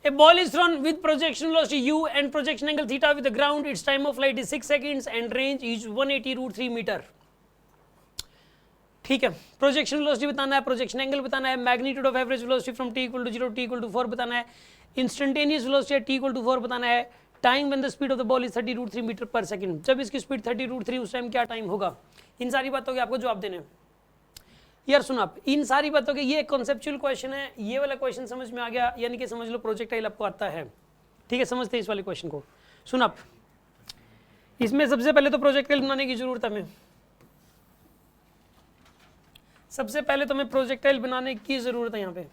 A ball is thrown with projection velocity u and projection angle theta with the ground. Its time of flight is 6 seconds and range is 180√3 metre. ठीक है, projection velocity बताना है, projection angle बताना है, magnitude of average velocity from t = 0 t = 4 बताना है, instantaneous velocity t = 4 बताना है, time when the speed of the ball is 30√3 metre per second. जब इसकी स्पीड 30√3 उस टाइम क्या टाइम होगा. इन सारी बातों के आपको जवाब देने हैं. यार सुन आप, इन सारी बातों के ये कॉन्सेप्चुअल क्वेश्चन है. ये वाला क्वेश्चन समझ में आ गया, यानी कि समझ लो प्रोजेक्टाइल आपको आता है. ठीक है, समझते हैं इस वाले क्वेश्चन को. सुन आप, इसमें सबसे पहले तो प्रोजेक्टाइल बनाने की जरूरत है हमें. सबसे पहले तो हमें प्रोजेक्टाइल बनाने की जरूरत है.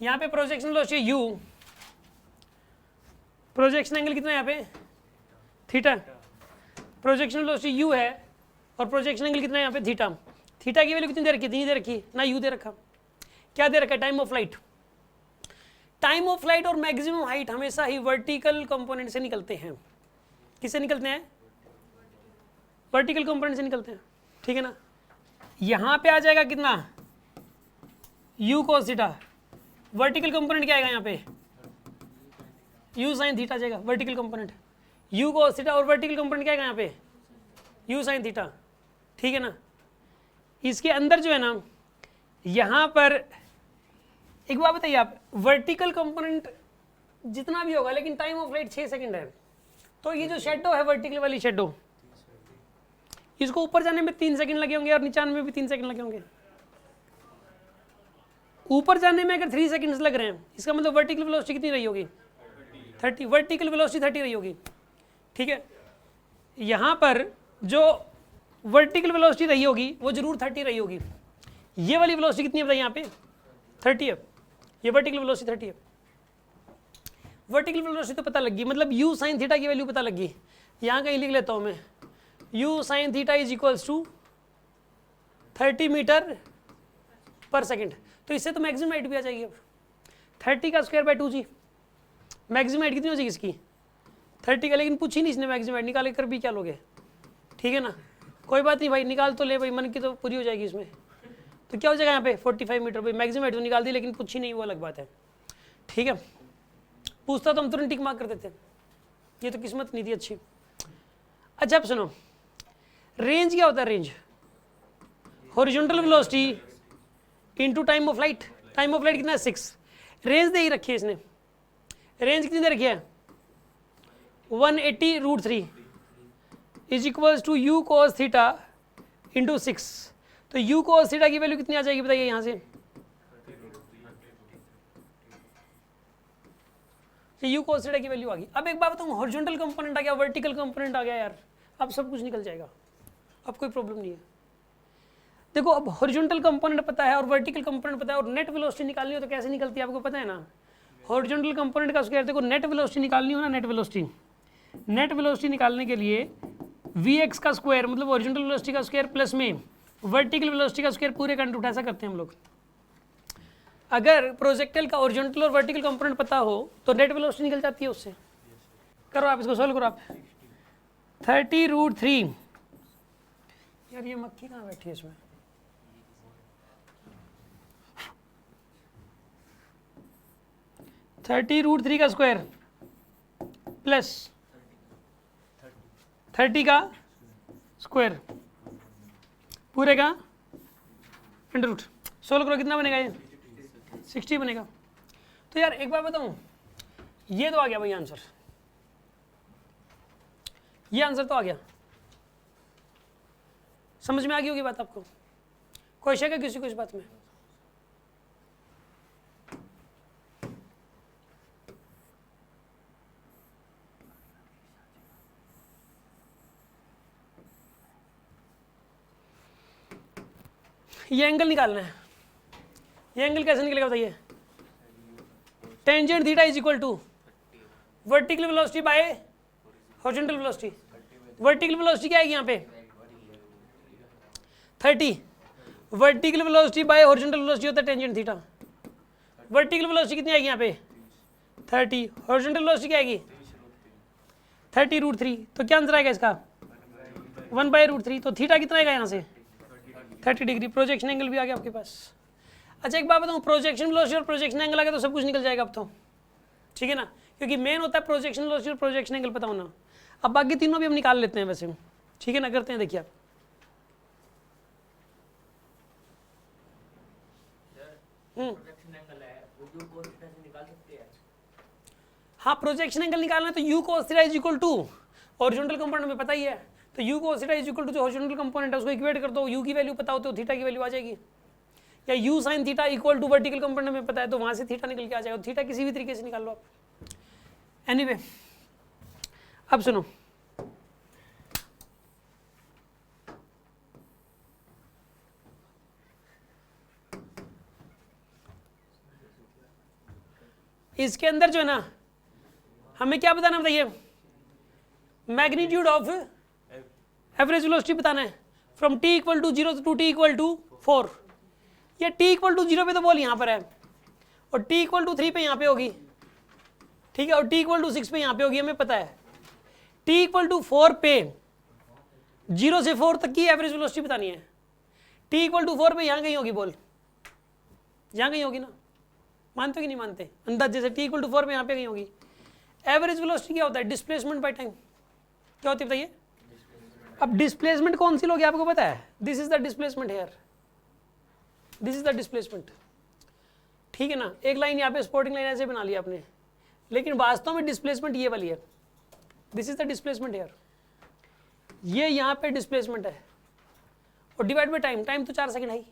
यहाँ पे projection velocity u, projection angle कितना है यहाँ पे थीटा. प्रोजेक्शन वेलोसिटी u है और प्रोजेक्शन एंगल कितना है यहाँ पे थीटा. थीटा की वैल्यू कितनी दे रखी है, 3 दे रखी ना, u दे रखा. क्या दे रखा है, time of flight. Time of flight और मैक्सिमम हाइट हमेशा ही वर्टिकल कंपोनेंट से निकलते हैं. किससे निकलते हैं, वर्टिकल कंपोनेंट से निकलते हैं. ठीक है ना. यहाँ पे आ जाएगा कितना, u cos theta. Vertical component क्या आएगा यहाँ पे, u sin थीटा जाएगा vertical component. u cos theta और वर्टिकल कंपोनेंट क्या आएगा यहाँ पे, u sin थीटा. ठीक है ना. इसके अंदर जो है ना, यहाँ पर एक बात बताइए आप, वर्टिकल कंपोनेंट जितना भी होगा लेकिन टाइम ऑफ फ्लाइट 6 सेकंड है. तो ये जो शेडो है, वर्टिकल वाली शेडो, इसको ऊपर जाने में 3 सेकंड लगे होंगे और नीचे आने में भी 3 सेकंड लगे होंगे. ऊपर जाने में अगर 3 सेकंड्स लग रहे हैं, इसका मतलब वर्टिकल वेलोसिटी कितनी रही होगी, 30. वर्टिकल वेलोसिटी 30 रही होगी. ठीक है. यहाँ पर जो वर्टिकल वेलोसिटी रही होगी वो जरूर 30 रही होगी. ये वाली वेलोसिटी कितनी है बताइए, यहाँ पे 30 है. ये वर्टिकल वेलोसिटी 30 है. वर्टिकल वेलोसिटी तो पता लगी, मतलब u sin थीटा की वैल्यू पता लगी. यहाँ कहीं लिख लेता हूँ मैं, u sin theta is equals to 30 metre per second. तो इससे तो मैक्सिमम हाइट भी आ जाएगी. अब 30 का square by 2g, maximum height कितनी हो जाएगी इसकी, 30 का. लेकिन पूछी नहीं इसने मैक्सिमम हाइट, निकाले कर भी क्या लोगे. ठीक है ना. कोई बात नहीं भाई, निकाल तो ले भाई, मन की तो पूरी हो जाएगी इसमें. तो क्या हो जाएगा यहाँ पे 45 मीटर. भाई मैक्सिमम हाइट तो निकाल दी लेकिन पूछी नहीं, वो अलग बात है. ठीक है. पूछता तो हम तुरंत टिक मार्क कर देते. ये तो किस्मत नहीं थी अच्छी. अच्छा अब सुनो, रेंज क्या होता है, range horizontal velocity into time of flight. Time of flight कितना है 6. रेंज दे ही रखी है इसने. रेंज कितनी दे रखी है, 180√3 is equals to u cos theta into 6. तो u cos थीटा की वैल्यू कितनी आ जाएगी बताइए यहाँ से. u cos थीटा की वैल्यू आ गई. अब एक बात बताऊँ, हॉरिजॉन्टल कंपोनेंट आ गया, वर्टिकल कंपोनेंट आ गया यार, अब सब कुछ निकल जाएगा. अब कोई प्रॉब्लम नहीं है. देखो अब हॉरिजॉन्टल कंपोनेंट पता है और वर्टिकल कंपोनेंट पता है, और नेट वेलोसिटी निकालनी हो तो कैसे निकलती है आपको पता है ना. हॉरिजॉन्टल कंपोनेंट का स्क्वायर, देखो नेट वेलोसिटी निकालनी हो ना, नेट वेलोसिटी निकालने के लिए vx का स्क्वायर मतलब हॉरिजॉन्टल वेलोसिटी का स्क्वायर प्लस में वर्टिकल वेलोसिटी का स्क्वायर पूरे का रूट, ऐसा करते हैं हम लोग. अगर प्रोजेक्टाइल का हॉरिजॉन्टल और वर्टिकल कंपोनेंट पता हो तो नेट वेलोसिटी निकल जाती है उससे. करो आप इसको सॉल्व करो आप. 30√3. यार ये मक्खी कहाँ बैठी है इसमें. 30√3 का स्क्वायर प्लस 30 का स्क्वायर पूरे का अंडर रूट. सोल्व करो कितना बनेगा, ये 60 बनेगा. तो यार एक बार बताऊं, ये तो आ गया भाई आंसर, ये आंसर तो आ गया. समझ में आ गई होगी बात आपको. कोई शक है किसी को इस बात में. ये एंगल निकालना है. ये एंगल कैसे निकलेगा बताइए. Tangent theta is equal to vertical velocity by horizontal velocity. Vertical velocity क्या आएगी यहाँ पे 30. Vertical velocity by horizontal velocity होता है टेंजेंट थीटा. वर्टिकल वेलोसिटी कितनी आएगी यहाँ पे 30. हॉरिजॉन्टल वेलोसिटी क्या आएगी 30√3. तो क्या आंसर आएगा इसका 1/√3, तो थीटा कितना आएगा यहाँ से 30 डिग्री। प्रोजेक्शन एंगल भी आ गया आपके पास। अच्छा एक बात बताऊँ, प्रोजेक्शन वेलोसिटी और प्रोजेक्शन एंगल आ गया तो सब कुछ निकल जाएगा अब तो, ठीक है ना, क्योंकि मेन होता है प्रोजेक्शन वेलोसिटी और प्रोजेक्शन एंगल पता होना। अब बाकी तीनों भी हम निकाल लेते हैं वैसे, ठीक है ना, करते हैं देखिए आप। हाँ प्रोजेक्शन एंगल निकालना है तो u cos theta is equal to horizontal component में पता ही है, तो u cos theta is equal to जो हॉरिजॉन्टल कंपोनेंट है उसको इक्वेट कर दो, u की वैल्यू पता हो तो थीटा की वैल्यू आ जाएगी, या u sin theta equal to vertical component में पता है तो वहां से थीटा निकल के आ जाएगा, थीटा किसी भी तरीके से निकाल लो आप। एनीवे अब सुनो, इसके अंदर जो है ना हमें क्या बताना बताइए, मैग्नीट्यूड ऑफ एवरेज वेलोसिटी बताना है from t equal to 0 to t equal to 4। ये t इक्वल टू 0 पे तो बॉल यहाँ पर है और t इक्वल टू 3 पे यहाँ पे होगी, ठीक है, और t इक्वल टू 6 पे यहाँ पे होगी, हमें पता है। t इक्वल टू 4 पे 0 से 4 तक की एवरेज वेलोसिटी बतानी है। t इक्वल टू 4 पे यहाँ कहीं होगी बॉल, यहाँ कहीं होगी ना, मानते हो कि नहीं मानते, अंदाज जैसे t इक्वल टू 4 पे यहाँ पे कहीं होगी। एवरेज वेलोसिटी क्या होता है, डिस्प्लेसमेंट बाय टाइम, क्या होती है बताइए। अब डिस्प्लेसमेंट कौन सी लोगे आपको पता है, this is the displacement here, this is the displacement, ठीक है ना। एक लाइन यहाँ पे स्पोर्टिंग लाइन ऐसे बना लिया आपने, लेकिन वास्तव में डिस्प्लेसमेंट ये वाली है, this is the displacement here, ये यहाँ पे डिस्प्लेसमेंट है और डिवाइड बाय टाइम, टाइम तो 4 सेकंड है ही।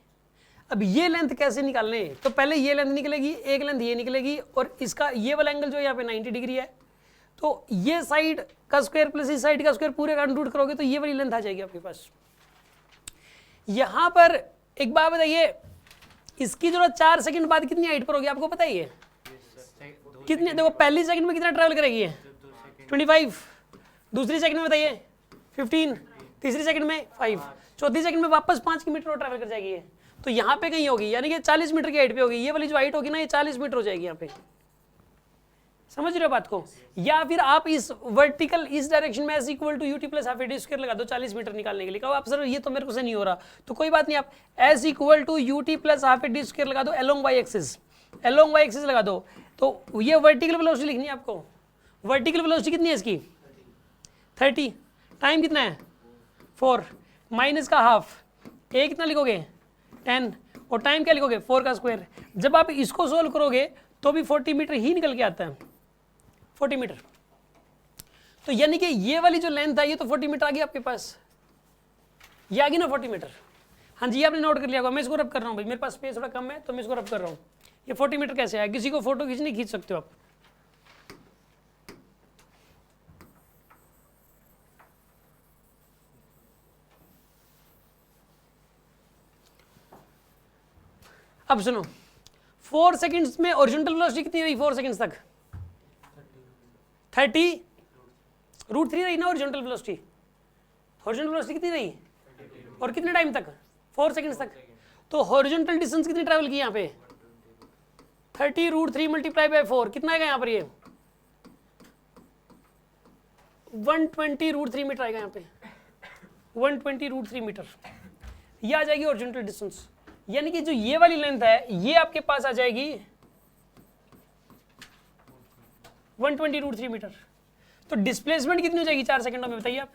अब ये लेंथ कैसे निकालने, तो पहले ये लेंथ निकलेगी, एक लेंथ ये निकलेगी और इसका ये वाला एंगल जो है यहाँ पे 90 डिग्री है, तो ये साइड का स्क्वायर प्लस इस साइड का स्क्वायर पूरे का अंडर रूट करोगे तो ये वाली लेंथ आ जाएगी आपके पास। यहाँ पर एक बात बताइए, इसकी जरूरत 4 सेकंड बाद कितनी हाइट पर होगी आपको पता ही है, कितनी, देखो पहली सेकंड में कितना ट्रैवल करेगी है 25, दूसरी सेकंड में बताइए 15, तीसरी सेकंड में 5, चौथी सेकंड में वापस 5 किलोमीटर और ट्रैवल कर जाएगी ये, तो यहाँ पे कहीं होगी, यानी कि 40 मीटर की हाइट पे होगी, ये वाली जो हाइट होगी ना ये 40 मीटर हो जाएगी यहाँ पे, समझ रहे हो बात को। या फिर आप इस वर्टिकल इस डायरेक्शन में s equal to ut plus half a t square लगा दो 40 मीटर निकालने के लिए, कहो आप सर ये तो मेरे को से नहीं हो रहा, तो कोई बात नहीं, आप s equal to ut plus half a t square लगा दो along y axis, along y axis लगा दो, तो ये वर्टिकल वेलोसिटी लिखनी है आपको। वर्टिकल वेलोसिटी कितनी है इसकी 30, टाइम कितना है 4, माइनस का हाफ, ए कितना लिखोगे 10 और टाइम क्या लिखोगे 4 का स्क्वायर। जब आप इसको सोल्व करोगे तो भी 40 मीटर ही निकल के आता है, 40 मीटर, तो यानी कि ये वाली जो लेंथ है ये तो 40 मीटर आ गई आपके पास, ये आ गई ना 40 मीटर। हाँ जी, आपने नोट कर लिया होगा, मैं इसको रब कर रहा हूँ भाई, मेरे पास स्पेस थोड़ा कम है तो मैं इसको रब कर रहा हूँ। ये 40 मीटर कैसे आया, किसी को फोटो खींचनी खींच सकते हो आप। अब सुनो, 4 सेकंड्स में ओरिजिनल वेलोसिटी कितनी रही 4 सेकंड्स तक 30√3 रही ना ओरिजिनल वेलोसिटी, हॉरिजॉन्टल वेलोसिटी कितनी रही और कितने टाइम तक 4 सेकंड्स तक, तो हॉरिजॉन्टल डिस्टेंस कितनी ट्रैवल की यहाँ पे 30√3 मल्टीप्लाई बाय 4 कितना आएगा यहाँ पर, ये 120√3 मीटर आएगा यहाँ पे, 120√3 मीटर, ये आ जाएगी हॉरिजॉन्टल डिस्टेंस। यानी कि जो ये वाली लेंथ है ये आपके पास आ जाएगी 120√3 मीटर। तो डिस्प्लेसमेंट कितनी हो जाएगी 4 सेकंडों में बताइए आप,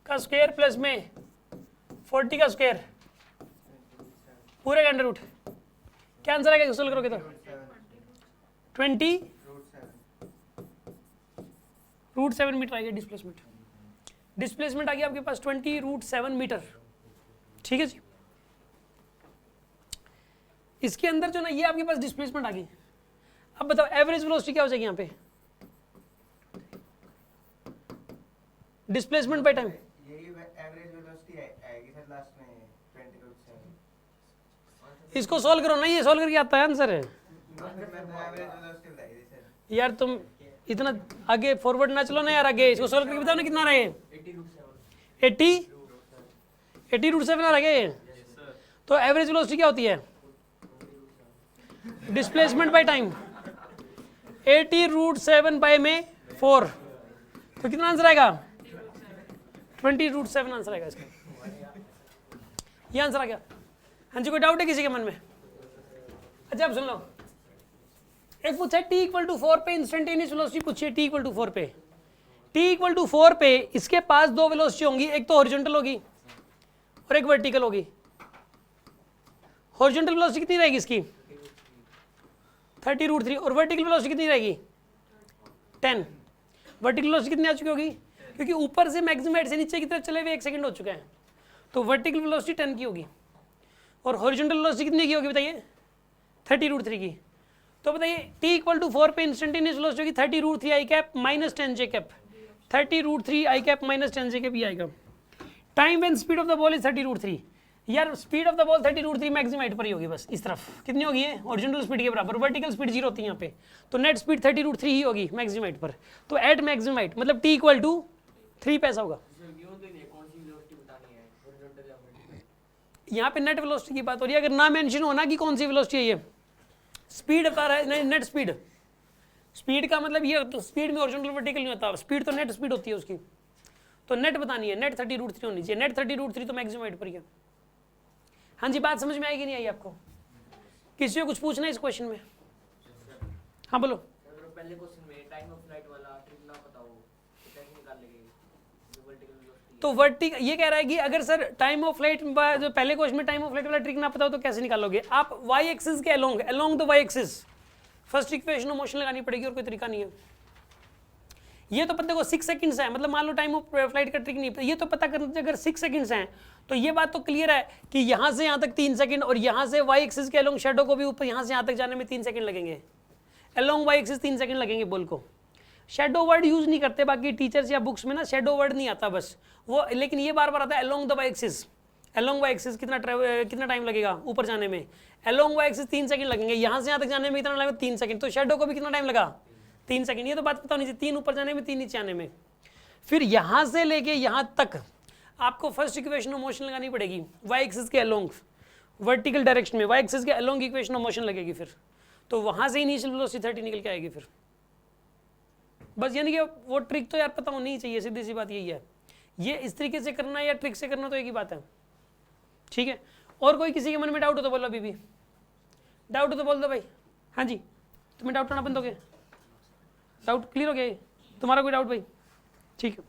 का स्क्वायर प्लस में 40 का स्क्वायर पूरे का अंडर रूट, क्या आंसर आएगा सोल्व करोगे तो 20√7 मीटर आएगा डिस्प्लेसमेंट। डिस्प्लेसमेंट आ गया आपके पास 20√7 मीटर, ठीक है जी। इसके अंदर जो ना ये आपके पास डिस्प्लेसमेंट आ गई। अब बताओ एवरेज वेलोसिटी क्या हो जाएगी यहाँ पे, डिस्प्लेसमेंट बाय टाइम, यही एवरेज वेलोसिटी आएगी सर लास्ट में 20√7। इसको सॉल्व करो ना, ये सॉल्व करके आता है आंसर है। यार तुम इतना आगे फॉरवर्ड ना चलो ना यार, आगे इसको सॉल्व करके बताओ ना कितना रहे 80√7 आ गए। तो एवरेज वेलोसिटी क्या होती है डिस्प्लेसमेंट बाय टाइम 80√7 बाय में 4, तो कितना आंसर आएगा 20√7 आंसर आएगा इसका, ये आंसर आ गया। हाँ जी, कोई डाउट है किसी के मन में? अच्छा आप सुन लो, एक पूछा है t=4 पे इंस्टेंटेनियस वेलोसिटी पूछी है, t=4 पे, t=4 पे इसके पास दो वेलोसिटी होंगी, एक तो हॉरिजॉन्टल होगी और एक वर्टिकल होगी। हॉरिजॉन्टल वेलोसिटी कितनी रहेगी इसकी 30√3 और वर्टिकल वेलोसिटी कितनी रहेगी 10। वर्टिकल वेलोसिटी कितनी आ चुकी होगी, क्योंकि ऊपर से मैक्सिमम हाइट से नीचे की तरफ चले हुए 1 सेकंड हो चुका है, तो वर्टिकल वेलोसिटी 10 की होगी और हॉरिजॉन्टल वेलोसिटी कितनी की होगी बताइए 30√3 की। तो बताइए t=4 पे इंस्टेंटेनियस वेलोसिटी होगी 30√3 i cap minus 10 j cap, 30√3 i cap minus 10 j cap ये आएगा। Time when speed of the ball is 30√3, यार speed of the ball 30√3 maximum height पर ही होगी, बस इस तरफ कितनी होगी है हॉरिजॉन्टल स्पीड के बराबर, वर्टिकल स्पीड 0 होती है यहाँ पे, तो नेट स्पीड 30√3 ही होगी मैक्सिमम हाइट पर। तो एट मैक्सिमम हाइट मतलब t=3 पैसा होगा। यहाँ पे नेट वेलोसिटी की बात हो रही है, अगर ना मेंशन होना कि कौन सी वेलोसिटी है, ये स्पीड बता रहा है नेट स्पीड, स्पीड का मतलब ये तो स्पीड में हॉरिजॉन्टल वर्टिकल नहीं होता, स्पीड तो नेट स्पीड होती है उसकी, तो नेट बतानी है, नेट 30√3 होनी चाहिए, नेट 30√3 तो मैक्सिमम हाइट पर ही है। हाँ जी, बात समझ में आएगी नहीं आई आपको? किसी को कुछ पूछना है इस क्वेश्चन में? हाँ बोलो। पहले क्वेश्चन में टाइम ऑफ फ्लाइट वाला ट्रिक ना पता हो तो कैसे निकाल लेंगे जो वर्टिकल वेलोसिटी? तो वर्टिकल ये कह रहा है कि अगर सर टाइम ऑफ फ्लाइट जो पहले क्वेश्चन में टाइम ऑफ फ्लाइट वाला ट्रिक ना पता हो तो कैसे निकालोगे आप? वाई एक्सिस के along the Y axis first equation of motion लगानी पड़ेगी, और कोई तरीका नहीं है। ये तो पता को 6 सेकंड्स है, मतलब मान लो टाइम ऑफ फ्लाइट का ट्रिक नहीं, ये तो पता करना चाहिए अगर 6 सेकंड्स हैं तो ये बात तो क्लियर है कि यहाँ से यहाँ तक 3 सेकंड और यहाँ से वाई एक्सिस के अलोंग शेडो को भी ऊपर यहाँ से यहाँ तक जाने में 3 सेकंड लगेंगे, अलोंग वाई एक्सिस 3 सेकंड लगेंगे बॉल को। शेडो वर्ड यूज नहीं करते बाकी टीचर्स या बुक्स में ना, शेडो वर्ड नहीं आता बस वो, लेकिन ये बार बार आता है along the Y axis. Along Y axis कितना टाइम लगेगा ऊपर जाने में, अलोंग वाई एक्सिस 3 सेकंड लगेंगे, यहाँ से यहाँ तक जाने में कितना लगेगा 3 सेकंड, तो शेडो को भी कितना टाइम लगा 3 सेकंड। ये तो बात पता होनी चाहिए, 3 ऊपर जाने में 3 नीचे आने में। फिर यहाँ से लेके यहाँ तक आपको फर्स्ट इक्वेशन ऑफ मोशन लगानी पड़ेगी वाई एक्सिस के अलोंग, वर्टिकल डायरेक्शन में वाई एक्सिस के अलोंग इक्वेशन ऑफ मोशन लगेगी, फिर तो वहाँ से इनिशियल वेलोसिटी 30 निकल के आएगी फिर बस। यानी कि वो ट्रिक तो यार पता होनी ही चाहिए, सीधी सी बात यही है। ये इस तरीके से करना या ट्रिक से करना तो एक ही बात है, ठीक है। और कोई किसी के मन में डाउट हो तो बोलो, अभी भी डाउट हो तो बोल दो भाई। हाँ जी, तुम्हें डाउट करना बंद हो गया, डाउट क्लियर हो गया तुम्हारा? कोई डाउट भाई? ठीक है।